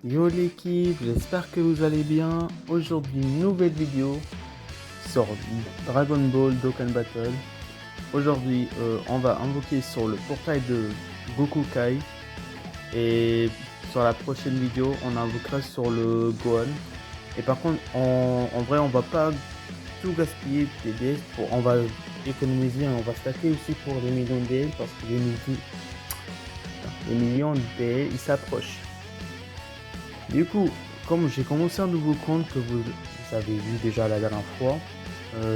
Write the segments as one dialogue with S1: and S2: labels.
S1: Yo l'équipe, j'espère que vous allez bien. Aujourd'hui, nouvelle vidéo sur Dragon Ball Dokkan Battle. Aujourd'hui, on va invoquer sur le portail de Goku Kai. Et sur la prochaine vidéo, on invoquera sur le Gohan. Et par contre, en vrai, on va pas tout gaspiller des DS. On va économiser, on va stacker aussi pour les millions de DS parce que les millions de DS, ils s'approchent. Du coup, comme j'ai commencé un nouveau compte que vous avez vu déjà la dernière fois,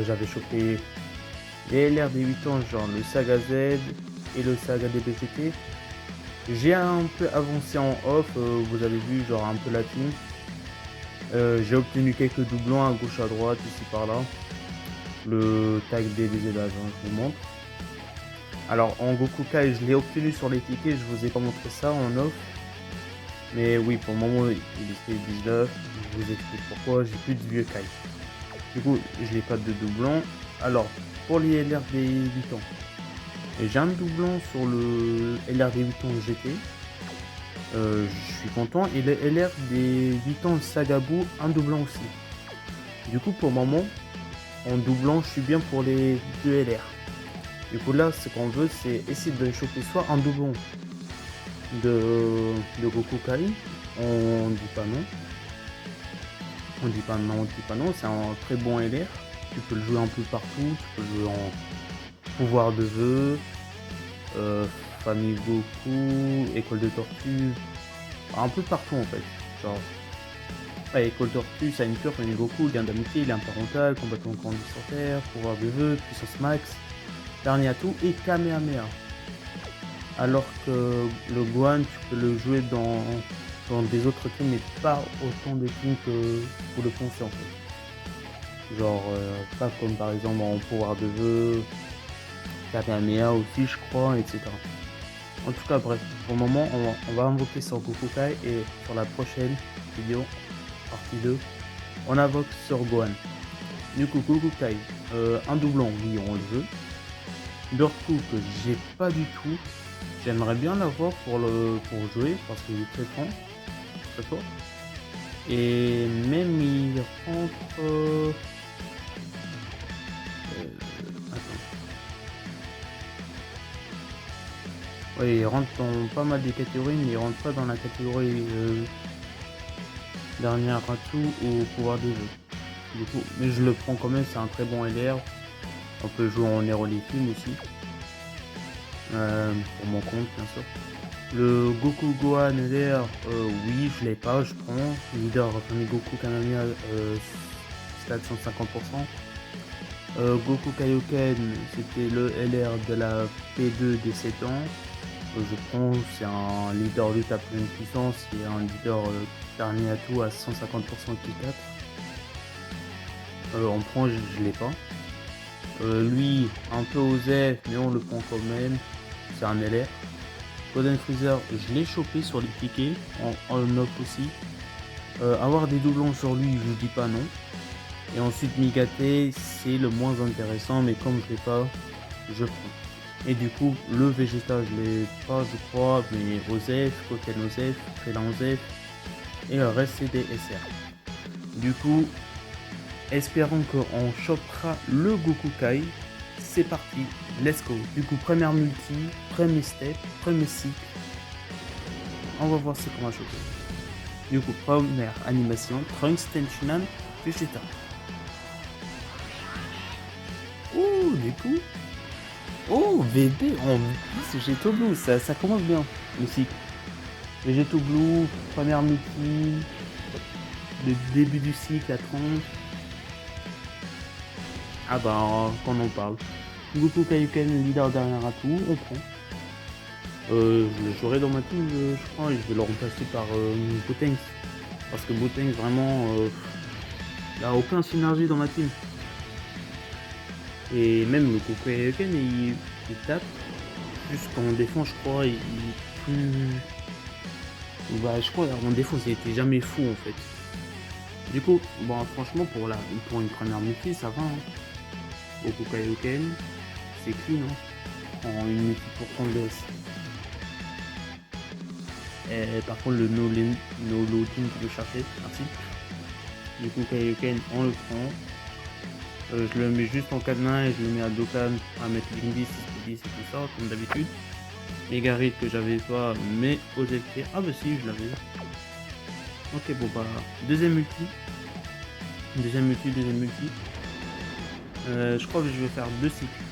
S1: j'avais chopé les LR des 8 ans, genre le Saga Z et le Saga des BGT. J'ai un peu avancé en off, vous avez vu genre un peu la team. J'ai obtenu quelques doublons à gauche à droite, ici par là. Le tag DBZ là, je vous montre. Alors en Goku Kai, je l'ai obtenu sur les tickets, je vous ai pas montré ça en off. Mais oui, pour le moment, il était 19. Je vous explique pourquoi. J'ai plus de vieux Kai. Du coup, je n'ai pas de doublon. Alors, pour les LR des 8 ans, j'ai un doublon sur le LR des 8 ans GT. Je suis content. Et le LR des 8 ans Sagabou, un doublon aussi. Du coup, pour le moment, en doublon, je suis bien pour les deux LR. Du coup, là, ce qu'on veut, c'est essayer de choper soit un doublon de Goku Kai. On dit pas non. On dit pas non, on dit pas non. C'est un très bon LR. Tu peux le jouer un peu partout. Tu peux le jouer en pouvoir de vœux, famille Goku, école de tortue. Un peu partout en fait. Genre, ouais, école de tortue, ça a une cure, famille Goku, lien d'amitié, lien parental, combattant grandi sur terre, pouvoir de vœux, puissance max, dernier atout et Kamehameha. Alors que le Gohan, tu peux le jouer dans des autres teams, mais pas autant de teams que vous le pensez en fait. Genre, pas comme par exemple en pouvoir de vœux, Kamehameha aussi, je crois, etc. En tout cas, bref, pour le moment, on va invoquer sur Goku Kai et sur la prochaine vidéo, partie 2, on invoque sur Gohan. Du coup, Goku Kai, un doublon, oui, on le veut. Durku que j'ai pas du tout. J'aimerais bien l'avoir pour jouer parce qu'il est très fort, très fort. Et même il rentre. Attends. Ouais, il rentre dans pas mal des catégories, mais il rentre pas dans la catégorie dernière atout ou pouvoir des jeux. Du coup, mais je le prends quand même, c'est un très bon LR. On peut jouer en Hero Team aussi. Pour mon compte, bien sûr. Le Goku Gohan LR, oui, je l'ai pas, je prends. Leader famille Goku Kamehameha, stade 150%. Goku Kaioken, c'était le LR de la P2 des 7 ans. Je prends, c'est un leader lutte à pleine puissance et un leader dernier atout à 150% K4. On prend, je l'ai pas. Lui, un peu osé, mais on le prend quand même. C'est un LR. Golden Freezer, je l'ai chopé sur les tickets, en off aussi. Avoir des doublons sur lui, je dis pas non. Et ensuite Migate, c'est le moins intéressant, mais comme je l'ai pas, je prends. Et du coup, le Vegeta, je l'ai pas, je crois, mais Osef, Koken Osef, Krillin Osef, et le reste c'est des SR. Du coup, espérons qu'on chopera le Goku Kai. C'est parti, let's go. Du coup, première multi, premier step, premier cycle. On va voir ce qu'on va choper. Du coup, première animation, Trunks, Tenshinhan, Vegeta. Oh, du coup. Oh, VB en plus, Vegeto Blue, ça commence bien, le cycle. Vegeto Blue, première multi, le début du cycle à 30. Ah bah, qu'on en parle. Goku Kaioken, leader dernier atout, on prend. Je le jouerai dans ma team, je crois, et je vais le remplacer par Gotenks. Parce que Gotenks, vraiment, il n'a aucun synergie dans ma team. Et même le Goku Kaioken, il tape. Juste qu'en défense, je crois, il est plus. Bah, je crois en défense, il était jamais fou en fait. Du coup, bon, franchement, pour une première multi, ça va. Hein. Goku Kaioken, c'est clean. Hein. En une multi pour 30 DS. Et par contre, le no loading, tu peux chercher. Merci. Du coup, Kaioken, on le prend. Je le mets juste en cadenas et je le mets à Dokkan à mettre Lingis, 10 et tout ça, comme d'habitude. Megarit que j'avais pas, mais aux LT. Ah bah si, je l'avais. Ok, bon bah, deuxième multi. Je crois que je vais faire 2 cycles.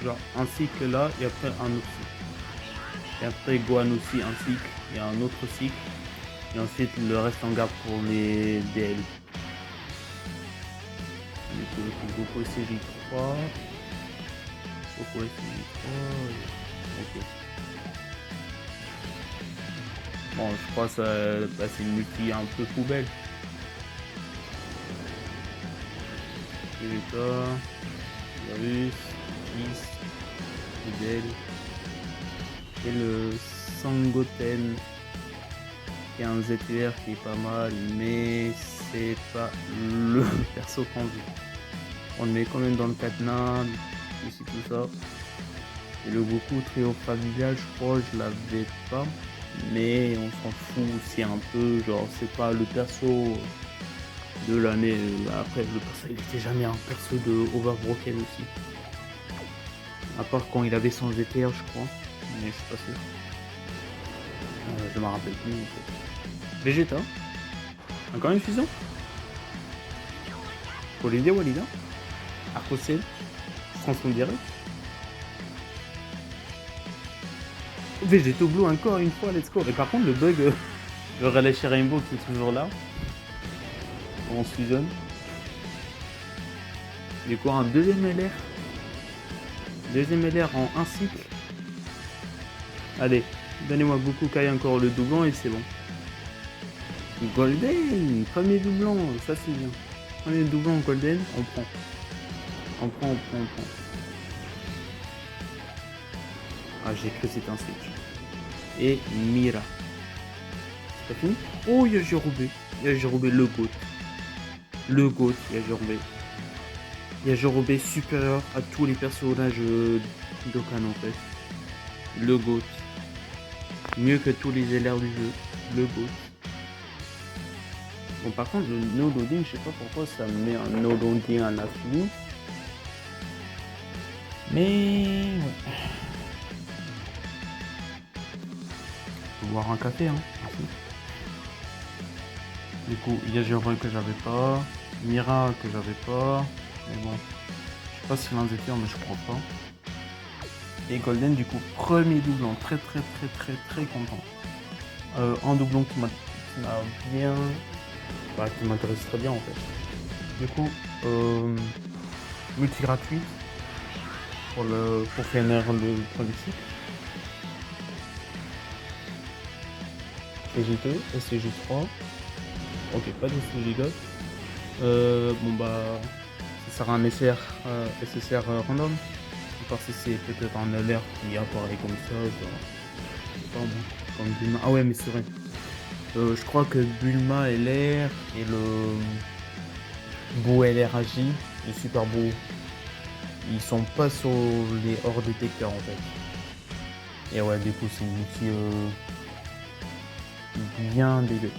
S1: Genre un cycle là et après un autre cycle. Et après Gohan aussi un cycle et un autre cycle. Et ensuite le reste en garde pour les DL. Du coup, Goku SCJ3. Goku SCJ3. Ok. Bon, je crois que ça, bah, c'est une multi un peu poubelle. Vegeta, Virus, Kiss, Fidel et le Sangoten qui est un ZR qui est pas mal, mais c'est pas le perso qu'on veut. On le met quand même dans le cadenas, ici tout ça. Et le Goku Trio familial, je crois je l'avais pas, mais on s'en fout aussi un peu, genre c'est pas le perso de l'année. Après le perso il était jamais un perso de Overbroken aussi. À part quand il avait son GTR je crois, mais je suis pas sûr. Je me rappelle plus en fait. Vegeta, encore une fusion. Colide Walida, Arcocel, transforme direct. Vegeto Blue encore une fois, let's go. Et par contre le bug, le relais chez Rainbow qui est toujours là. On se fusionne. Du coup un deuxième LR. Deuxième LR en un cycle. Allez, donnez-moi Goku Kai encore le doublon et c'est bon. Golden, premier doublon, ça c'est bien. Premier doublon Golden, on prend. On prend. Ah, j'ai cru que c'était un switch. Et Mira. C'est pas fini? Oh, il y a Jérobé, le GOAT. Il y a Jérobé. Il y a Jérobé supérieur à tous les personnages d'Okan en fait. Le GOAT. Mieux que tous les LR du jeu. Le GOAT. Bon, par contre, le no loading, je sais pas pourquoi ça me met un no loading à l'infini. Mais ouais. Faut boire un café, hein. Merci. Du coup, il y a Jérôme que j'avais pas, Mira que j'avais pas, mais bon, je sais pas si l'un était, mais je crois pas. Et Golden, du coup, premier doublon, très content. Un doublon qui m'a bien, bah, qui m'intéresse très bien en fait. Du coup, multi gratuit pour finir le premier cycle. SCJ2, SCJ3. Ok, pas de SCJ bon bah, ça sera un SSR random. À part si c'est peut-être un LR qui apparaît comme ça, genre, je sais pas moi, comme Bulma. Ah ouais, mais c'est vrai. Je crois que Bulma LR et le Boo LRAJ, le Super Boo, ils sont pas sur les hors détecteurs en fait. Et ouais, du coup, c'est une multi bien dégueu.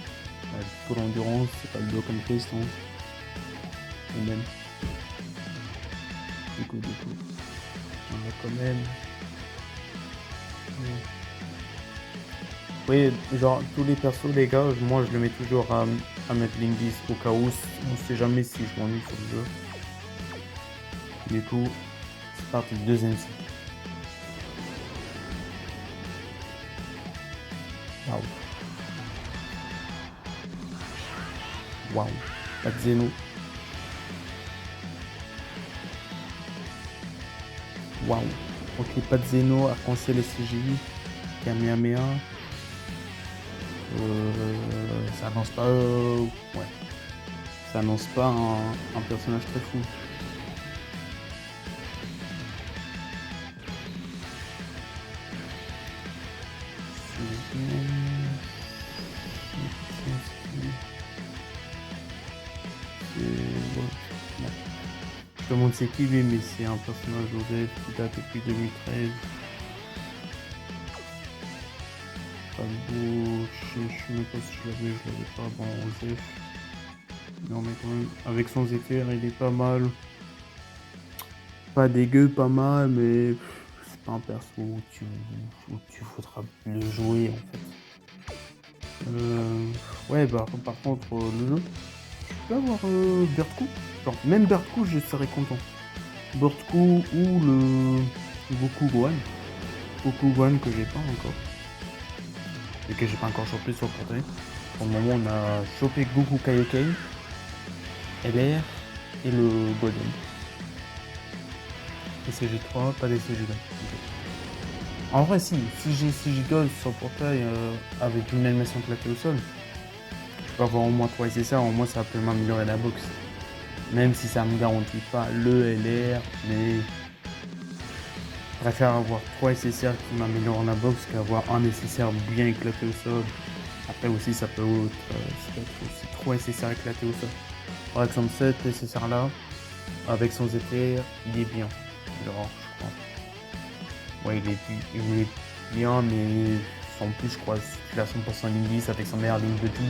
S1: Pour l'endurance, c'est pas le Dokkan Fist, hein. Et même. Du coup, on a quand même. Oui, genre tous les persos, les gars, moi je le mets toujours à mettre Lingis au cas où, on sait jamais si je m'ennuie sur le jeu. Du coup, c'est parti, deuxième cycle. Waouh. Pas de Zeno. Waouh. Ok, pas de Zeno, arc-en-ciel SCJ, Kamehameha. Ça annonce pas. Ouais. Ça annonce pas un personnage très fou. Je me demande c'est qui lui, mais c'est un personnage OZF qui date depuis 2013. pas beau. Je sais même pas si je l'avais pas avant Osef. Non, mais quand même, avec son éther, il est pas mal. Pas dégueu, pas mal, mais c'est pas un perso où tu voudras le jouer en fait. Ouais, bah par contre, le jeu, je peux avoir Birdcou. Genre, même Birdcou, je serais content. Birdcou ou le Goku Gohan. Goku Gohan que j'ai pas encore. Et que j'ai pas encore chopé sur le portail. Pour le moment, on a chopé Goku Kaioken, LR et le Golden. Et CG3, pas des CG2. En vrai, si j'ai Gold sur le portail avec une animation claquée au sol, je peux avoir au moins 3 SSR, au moins ça peut m'améliorer la box. Même si ça me garantit pas le LR, mais je préfère avoir 3 SSR qui m'améliorent la box qu'avoir un SSR bien éclaté au sol. Après aussi, ça peut être aussi 3 SSR éclatés au sol. Par exemple, cet SSR là, avec son éther, il est bien. Genre, je crois. Ouais, il est bien, mais en plus, je crois, qu'il a 100% ligne 10 avec son meilleur ligne de tout.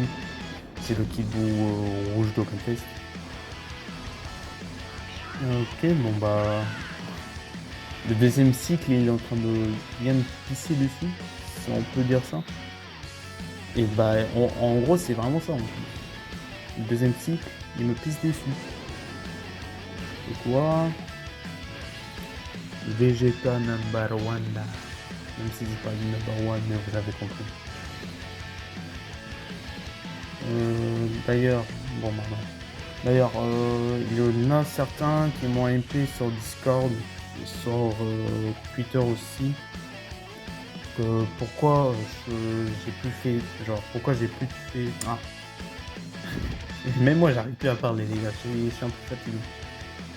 S1: C'est le Kidbou rouge d'Open Test. Ok, bon bah. Le deuxième cycle, il est en train de bien me pisser dessus, si on peut dire ça. Et bah, en gros, c'est vraiment ça en plus. Le deuxième cycle, il me pisse dessus. C'est quoi? Vegeta number one là. Même si c'est pas le number one, mais vous avez compris. D'ailleurs, bon maintenant. D'ailleurs, il y en a certains qui m'ont MP sur Discord et sur Twitter aussi. Que pourquoi j'ai plus fait. Genre, pourquoi j'ai plus fait. Ah. Même moi, j'arrive plus à parler, les gars. Je suis un peu fatigué.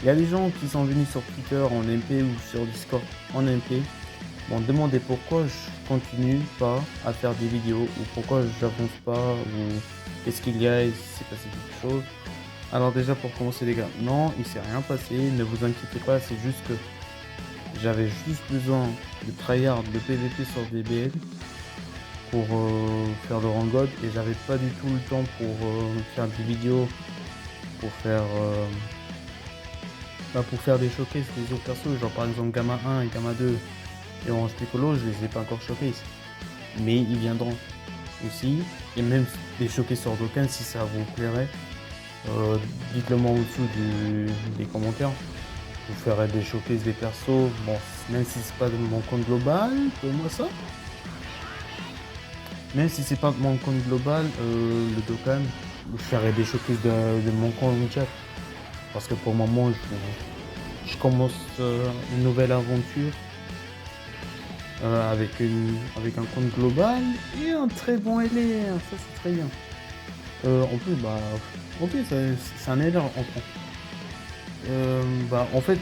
S1: Il y a des gens qui sont venus sur Twitter en MP ou sur Discord en MP. M'ont demandé pourquoi je continue pas à faire des vidéos ou pourquoi j'avance pas ou qu'est-ce qu'il y a et si c'est passé quelque chose. Alors déjà pour commencer les gars, non il s'est rien passé, ne vous inquiétez pas, c'est juste que j'avais juste besoin de tryhard de PVP sur DBL pour faire le rang God et j'avais pas du tout le temps pour faire des vidéos pour faire des showcases des autres persos, genre par exemple Gamma 1 et Gamma 2 et Orange Piccolo, je les ai pas encore showcase. Mais ils viendront aussi. Et même des showcases sur Dokkan si ça vous plairait. Dites-le moi en dessous des commentaires. Je vous ferai des showcases des persos. Bon, même si c'est pas de mon compte global, moi ça. Même si c'est pas de mon compte global, le Dokkan, je ferai des showcases de mon compte Jack. Parce que pour le moment, je commence une nouvelle aventure. Avec un compte global et un très bon LR, ça c'est très bien. En plus, bah, ok, c'est un LR en prend. Bah, en fait,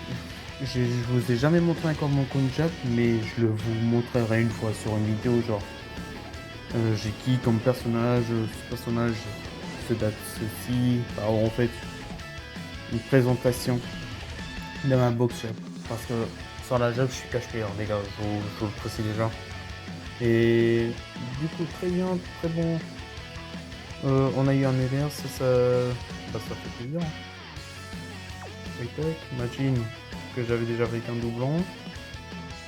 S1: je vous ai jamais montré encore mon compte Jap, mais je le vous montrerai une fois sur une vidéo, genre, j'ai qui comme personnage, ce personnage se date ceci, bah, en fait, une présentation de ma box Jap, parce que sur la Jap, je suis cash player, les gars, je vous le précise déjà. Et du coup, très bien, très bon. On a eu un LR, bah, ça fait plaisir. Tac, Imagine que j'avais déjà avec un doublon.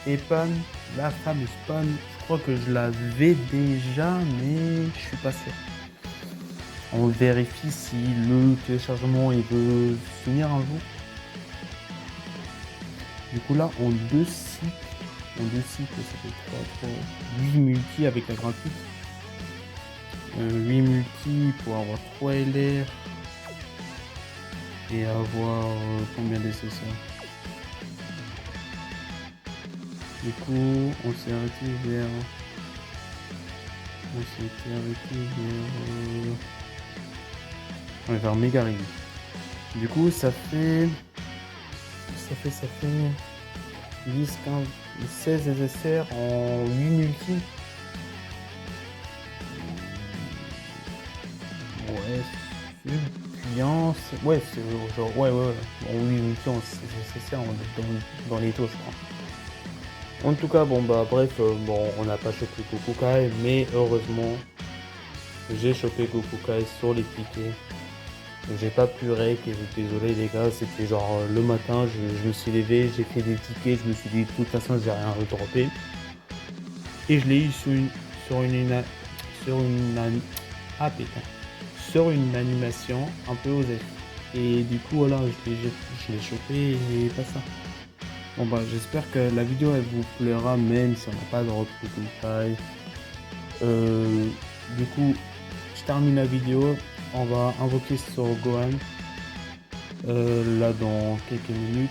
S1: Et Pan, la fameuse Pan, je crois que je l'avais déjà, mais je suis pas sûr. On vérifie si le téléchargement il veut finir un jour. Du coup là, en deux cycles, ça fait 8 multi avec la gratuite. 8 multi pour avoir 3 LR et avoir combien d'SSR. Du coup, on s'est arrêté vers vers Mega. Du coup, ça fait 10, 15, 16 SSR en 8 multi. Ouais, c'est bien. Ouais, c'est genre, ouais. En 8 multi, c'est ça, dans les taux, je crois. En tout cas, bon bah bref, bon on n'a pas chopé Gokukai, mais heureusement j'ai chopé Gokukai sur les tickets. J'ai pas pu rec et désolé les gars, c'était genre le matin, je me suis levé, j'ai fait des tickets, je me suis dit de toute façon j'ai rien redroppé. Et je l'ai eu sur une, sur une, ah putain, sur une animation un peu osée. Et du coup voilà, je l'ai chopé et pas ça. Bon bah j'espère que la vidéo elle vous plaira même si on n'a pas de drop Gokukai. Du coup, je termine la vidéo. On va invoquer sur Gohan là dans quelques minutes.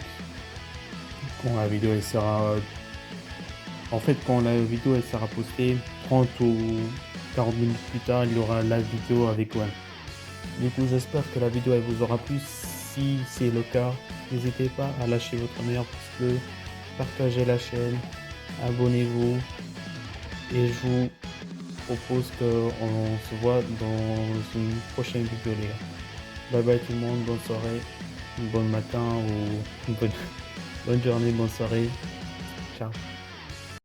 S1: Quand la vidéo elle sera. En fait, quand la vidéo elle sera postée, 30 ou 40 minutes plus tard, il y aura la vidéo avec Gohan. Du coup, j'espère que la vidéo elle vous aura plu. Si c'est le cas, n'hésitez pas à lâcher votre meilleur pouce bleu, partagez la chaîne, abonnez-vous et je vous propose qu'on se voit dans une prochaine vidéo les gars. Bye bye tout le monde, bonne soirée, bon matin ou bonne journée, bonne soirée. Ciao.